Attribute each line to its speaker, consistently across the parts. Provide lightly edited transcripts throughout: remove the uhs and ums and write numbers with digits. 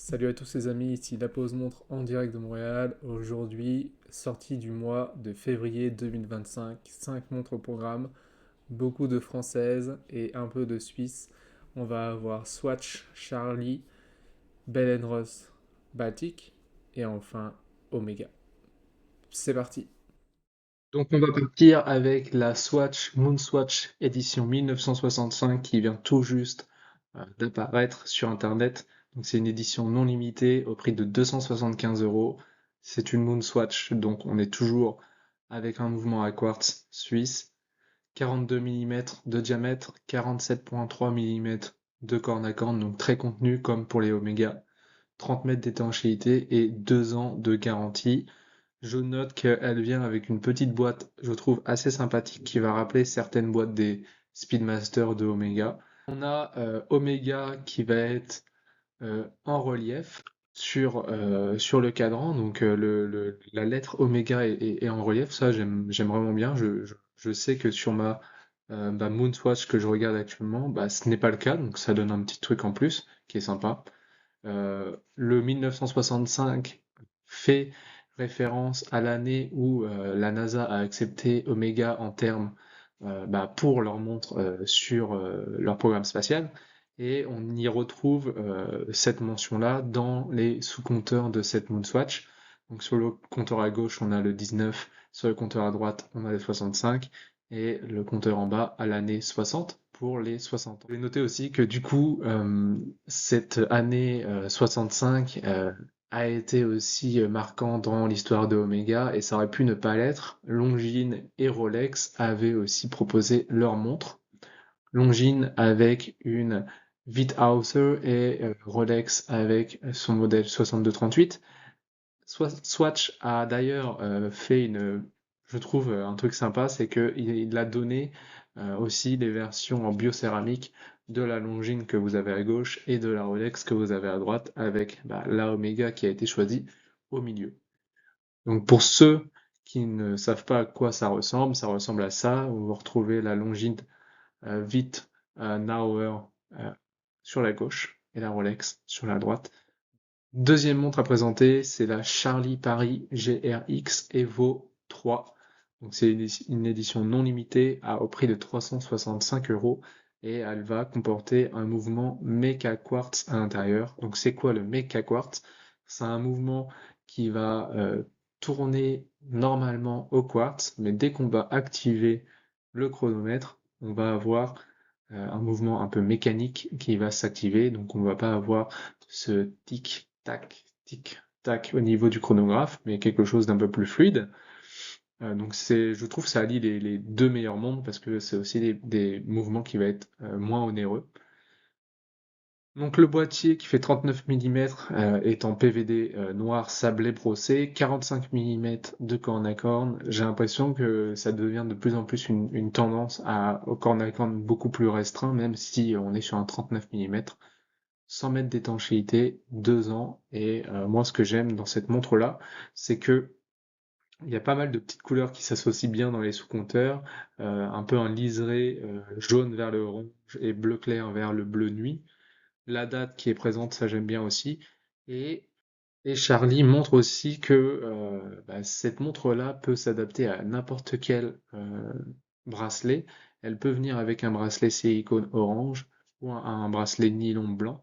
Speaker 1: Salut à tous les amis, ici la pause montre en direct de Montréal. Aujourd'hui, sortie du mois de février 2025, 5 montres au programme, beaucoup de françaises et un peu de suisses. On va avoir Swatch, Charlie, Bell Ross, Baltic et enfin Omega. C'est parti.
Speaker 2: Donc on va partir avec la Swatch Moonswatch édition 1965 qui vient tout juste d'apparaître sur Internet. Donc c'est une édition non limitée au prix de 275 euros. C'est une Moonswatch, donc on est toujours avec un mouvement à quartz suisse, 42 mm de diamètre, 47,3 mm de corne à corne, donc très contenu comme pour les Omega, 30 mètres d'étanchéité et 2 ans de garantie. Je note qu'elle vient avec une petite boîte, je trouve assez sympathique, qui va rappeler certaines boîtes des Speedmaster de Omega. On a Omega qui va être en relief sur le cadran, donc la lettre Omega est en relief, ça j'aime vraiment bien. Je sais que sur ma Moonswatch que je regarde actuellement, bah, ce n'est pas le cas, donc ça donne un petit truc en plus qui est sympa. Le 1965 fait référence à l'année où la NASA a accepté Omega en termes bah, pour leur montre sur leur programme spatial. Et on y retrouve cette mention-là dans les sous-compteurs de cette Moonswatch. Donc sur le compteur à gauche, on a le 19, sur le compteur à droite, on a le 65, et le compteur en bas à l'année 60 pour les 60 ans. Je vais noter aussi que du coup, cette année 65 a été aussi marquant dans l'histoire de Omega et ça aurait pu ne pas l'être. Longines et Rolex avaient aussi proposé leur montre. Longines avec une Witthauser et Rolex avec son modèle 6238. Swatch a d'ailleurs fait je trouve un truc sympa, c'est qu'il a donné aussi les versions en biocéramique de la Longines que vous avez à gauche et de la Rolex que vous avez à droite, avec bah, la Omega qui a été choisie au milieu. Donc pour ceux qui ne savent pas à quoi ça ressemble à ça. Vous retrouvez la Longines Witt Nauer euh, sur la gauche et la Rolex sur la droite. Deuxième montre à présenter, c'est la Charlie Paris GRX Evo 3. Donc c'est une édition non limitée au prix de 365 euros et elle va comporter un mouvement Mecha Quartz à l'intérieur. Donc c'est quoi le Mecha Quartz? C'est un mouvement qui va tourner normalement au quartz, mais dès qu'on va activer le chronomètre, on va avoir un mouvement un peu mécanique qui va s'activer. Donc on ne va pas avoir ce tic-tac au niveau du chronographe, mais quelque chose d'un peu plus fluide. Donc je trouve que ça allie les deux meilleurs mondes parce que c'est aussi des mouvements qui vont être moins onéreux. Donc le boîtier qui fait 39 mm est en PVD noir sablé brossé, 45 mm de corne à corne. J'ai l'impression que ça devient de plus en plus une tendance au corne à corne beaucoup plus restreint, même si on est sur un 39 mm. 100 mètres d'étanchéité, 2 ans. Et moi, ce que j'aime dans cette montre-là, c'est que il y a pas mal de petites couleurs qui s'associent bien dans les sous-compteurs. Un peu un liseré jaune vers le orange et bleu clair vers le bleu nuit. La date qui est présente, ça j'aime bien aussi. Et, et Charlie montre aussi que bah, cette montre-là peut s'adapter à n'importe quel bracelet. Elle peut venir avec un bracelet silicone orange ou un bracelet nylon blanc.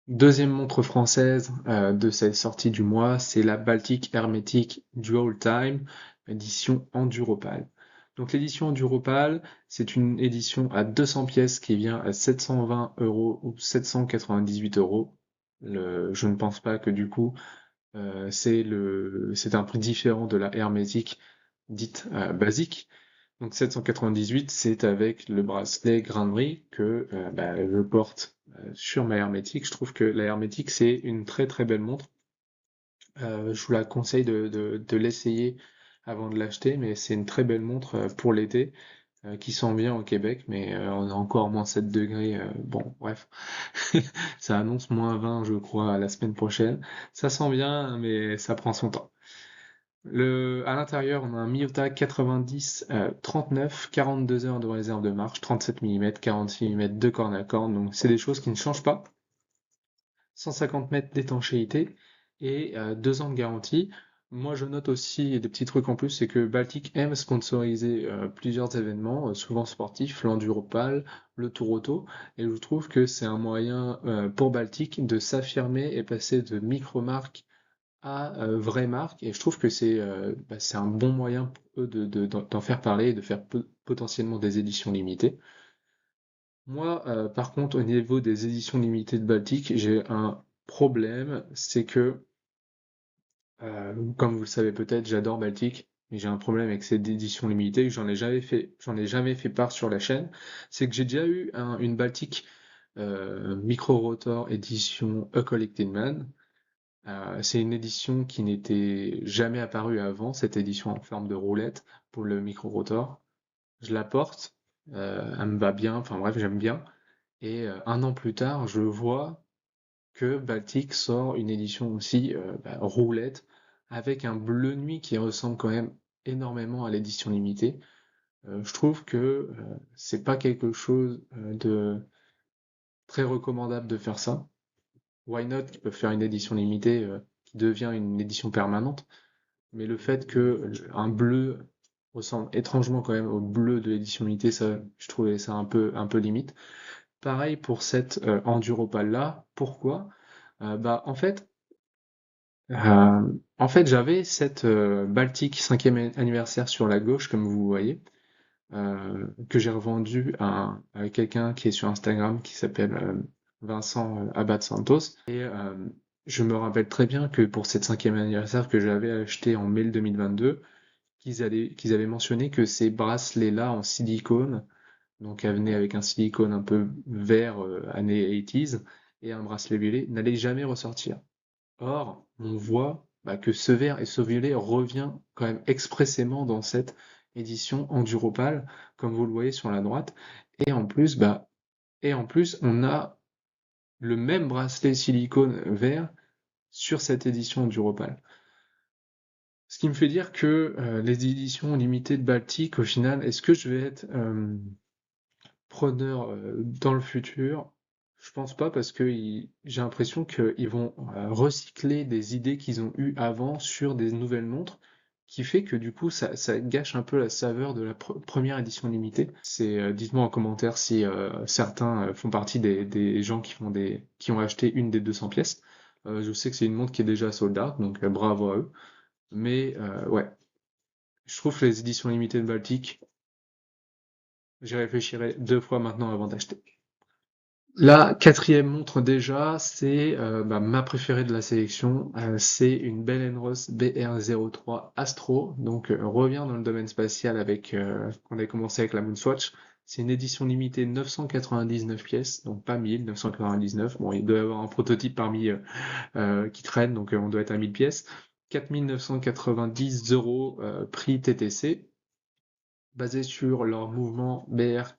Speaker 2: Deuxième montre française de cette sortie du mois, c'est la Baltic Hermetic Dual Time, édition Enduropal. Donc l'édition Enduropal, c'est une édition à 200 pièces qui vient à 720 euros ou 798 euros. Je ne pense pas que du coup c'est un prix différent de la hermétique dite basique. Donc 798, c'est avec le bracelet grain de brie que bah, je porte sur ma hermétique. Je trouve que la hermétique, c'est une très très belle montre. Je vous la conseille de l'essayer avant de l'acheter, mais c'est une très belle montre pour l'été qui sent bien au Québec, mais on a encore moins 7 degrés. Bon, bref, ça annonce moins 20, je crois, la semaine prochaine. Ça sent bien, mais ça prend son temps. À l'intérieur, on a un Miyota 90 39, 42 heures de réserve de marche, 37 mm, 46 mm de corne à corne, donc c'est des choses qui ne changent pas. 150 mètres d'étanchéité et 2 ans de garantie. Moi, je note aussi des petits trucs en plus, c'est que Baltic aime sponsoriser plusieurs événements, souvent sportifs, l'Enduropal, le Tour Auto, et je trouve que c'est un moyen pour Baltic de s'affirmer et passer de micro-marque à vraie marque, et je trouve que c'est un bon moyen pour eux d'en faire parler et de faire potentiellement des éditions limitées. Moi, par contre, au niveau des éditions limitées de Baltic, j'ai un problème, c'est que, comme vous le savez peut-être, j'adore Baltic, mais j'ai un problème avec cette édition limitée, que j'en ai jamais fait part sur la chaîne. C'est que j'ai déjà eu une Baltic Micro Rotor édition A Collected Man. C'est une édition qui n'était jamais apparue avant, cette édition en forme de roulette pour le Micro Rotor. Je la porte, elle me va bien, enfin bref, j'aime bien. Et 1 an plus tard, je vois que Baltic sort une édition aussi roulette avec un bleu nuit qui ressemble quand même énormément à l'édition limitée. Je trouve que c'est pas quelque chose de très recommandable de faire ça. Why not, qui peuvent faire une édition limitée qui devient une édition permanente, mais le fait que un bleu ressemble étrangement quand même au bleu de l'édition limitée, ça, je trouvais ça un peu limite. Pareil pour cette Enduropal là. Pourquoi? Bah en fait j'avais cette Baltic 5e anniversaire sur la gauche comme vous voyez, que j'ai revendu à quelqu'un qui est sur Instagram qui s'appelle Vincent Abad Santos. Et je me rappelle très bien que pour cette 5e anniversaire que j'avais acheté en mai 2022, qu'ils avaient mentionné que ces bracelets-là en silicone, donc elle venait avec un silicone un peu vert années 80s et un bracelet violet, n'allait jamais ressortir. Or, on voit que ce vert et ce violet revient quand même expressément dans cette édition Enduropal, comme vous le voyez sur la droite. Et en plus, on a le même bracelet silicone vert sur cette édition Enduropal. Ce qui me fait dire que les éditions limitées de Baltic, au final, est-ce que je vais être preneur dans le futur? Je pense pas parce que j'ai l'impression qu'ils vont recycler des idées qu'ils ont eues avant sur des nouvelles montres, qui fait que du coup ça gâche un peu la saveur de la première édition limitée. Dites-moi en commentaire si certains font partie des gens qui ont acheté une des 200 pièces. Je sais que c'est une montre qui est déjà sold out, donc bravo à eux. Mais ouais, je trouve que les éditions limitées de Baltic, j'y réfléchirai 2 fois maintenant avant d'acheter. La quatrième montre déjà, c'est ma préférée de la sélection. C'est une Bell Ross BR03 Astro. Donc on revient dans le domaine spatial avec on a commencé avec la Moonswatch. C'est une édition limitée 999 pièces, donc pas 1000, 999. Bon, il doit y avoir un prototype parmi qui traîne, donc on doit être à 1000 pièces. 4 990 € prix TTC, basé sur leur mouvement BR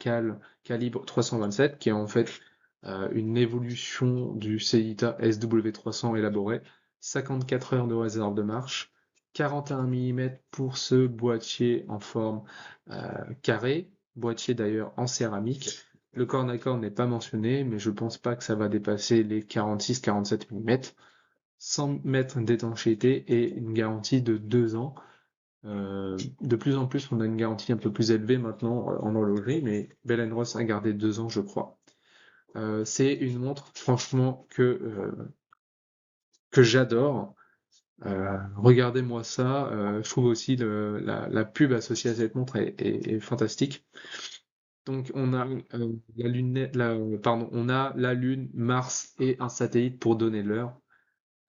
Speaker 2: calibre 327, qui est en fait une évolution du Celita SW300 élaboré, 54 heures de réserve de marche, 41 mm pour ce boîtier en forme carré, boîtier d'ailleurs en céramique. Le corne à corne n'est pas mentionné, mais je pense pas que ça va dépasser les 46-47 mm. 100 mètres d'étanchéité et une garantie de 2 ans. De plus en plus, on a une garantie un peu plus élevée maintenant en horlogerie, mais Bell Ross a gardé 2 ans, je crois. C'est une montre, franchement, que j'adore. Regardez-moi ça. Je trouve aussi la pub associée à cette montre est fantastique. Donc, on a on a la Lune, Mars et un satellite pour donner l'heure.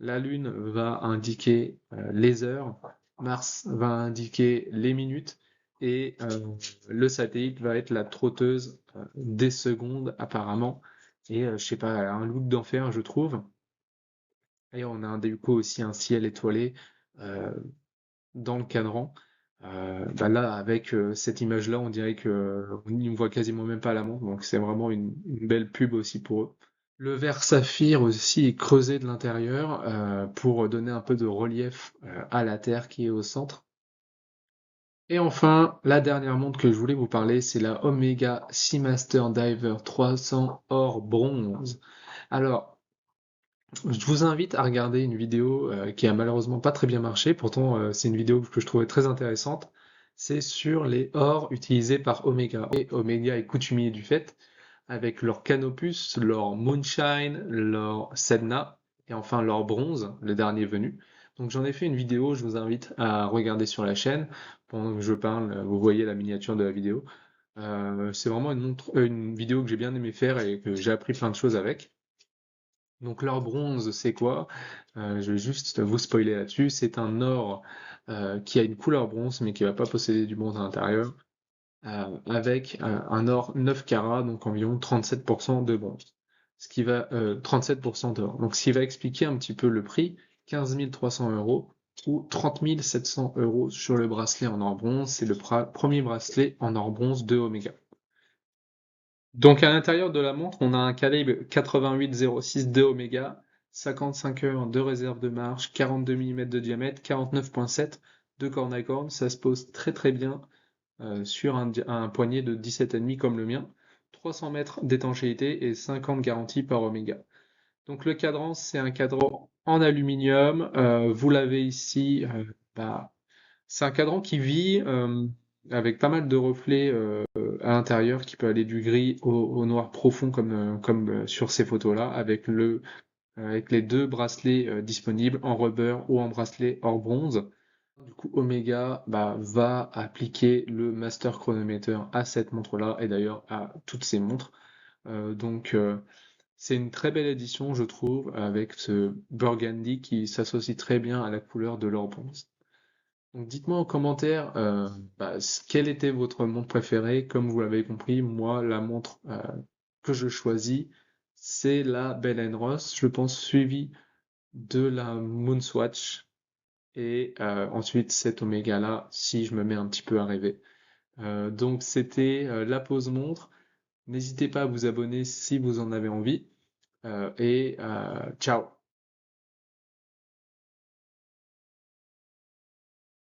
Speaker 2: La Lune va indiquer les heures, Mars va indiquer les minutes, et le satellite va être la trotteuse des secondes apparemment. Et je sais pas, elle a un look d'enfer, je trouve. Et on a du coup aussi un ciel étoilé euh, dans le cadran. Là, avec cette image-là, on dirait que on ne voit quasiment même pas la montre, donc c'est vraiment une belle pub aussi pour eux. Le verre saphir aussi est creusé de l'intérieur pour donner un peu de relief à la Terre qui est au centre. Et enfin, la dernière montre que je voulais vous parler, c'est la Omega Seamaster Diver 300 or bronze. Alors, Je vous invite à regarder une vidéo qui a malheureusement pas très bien marché, pourtant c'est une vidéo que je trouvais très intéressante. C'est sur les ors utilisés par Omega. Et Omega est coutumier du fait, avec leur Canopus, leur Moonshine, leur Sedna, et enfin leur bronze, le dernier venu. Donc j'en ai fait une vidéo, je vous invite à regarder sur la chaîne. Pendant que je parle, vous voyez la miniature de la vidéo. C'est vraiment une vidéo que j'ai bien aimé faire et que j'ai appris plein de choses avec. Donc l'or bronze, c'est quoi? Je vais juste vous spoiler là-dessus. C'est un or qui a une couleur bronze, mais qui va pas posséder du bronze à l'intérieur, avec un or 9 carats, donc environ 37% de bronze. 37% d'or. Donc ce qui va expliquer un petit peu le prix, 15 300 euros ou 30 700 euros sur le bracelet en or bronze. C'est le premier bracelet en or bronze de Omega. Donc à l'intérieur de la montre, on a un calibre 88-06 de Omega, 55 heures de réserve de marche, 42 mm de diamètre, 49,7 de corne à corne. Ça se pose très très bien sur un poignet de 17,5 comme le mien. 300 mètres d'étanchéité et 50 garanties par Omega. Donc le cadran, c'est un cadran en aluminium. Vous l'avez ici. Bah, c'est un cadran qui vit avec pas mal de reflets à l'intérieur, qui peut aller du gris au noir profond comme sur ces photos-là, avec les deux bracelets disponibles en rubber ou en bracelet hors bronze. Du coup, Omega va appliquer le Master Chronometer à cette montre-là et d'ailleurs à toutes ces montres. Donc c'est une très belle édition, je trouve, avec ce burgundy qui s'associe très bien à la couleur de l'or bronze. Donc dites-moi en commentaire quelle était votre montre préférée. Comme vous l'avez compris, moi, la montre que je choisis, c'est la Bell Ross, je pense, suivie de la Moonswatch et ensuite cette Omega-là, si je me mets un petit peu à rêver. Donc c'était la pause montre. N'hésitez pas à vous abonner si vous en avez envie. Et ciao!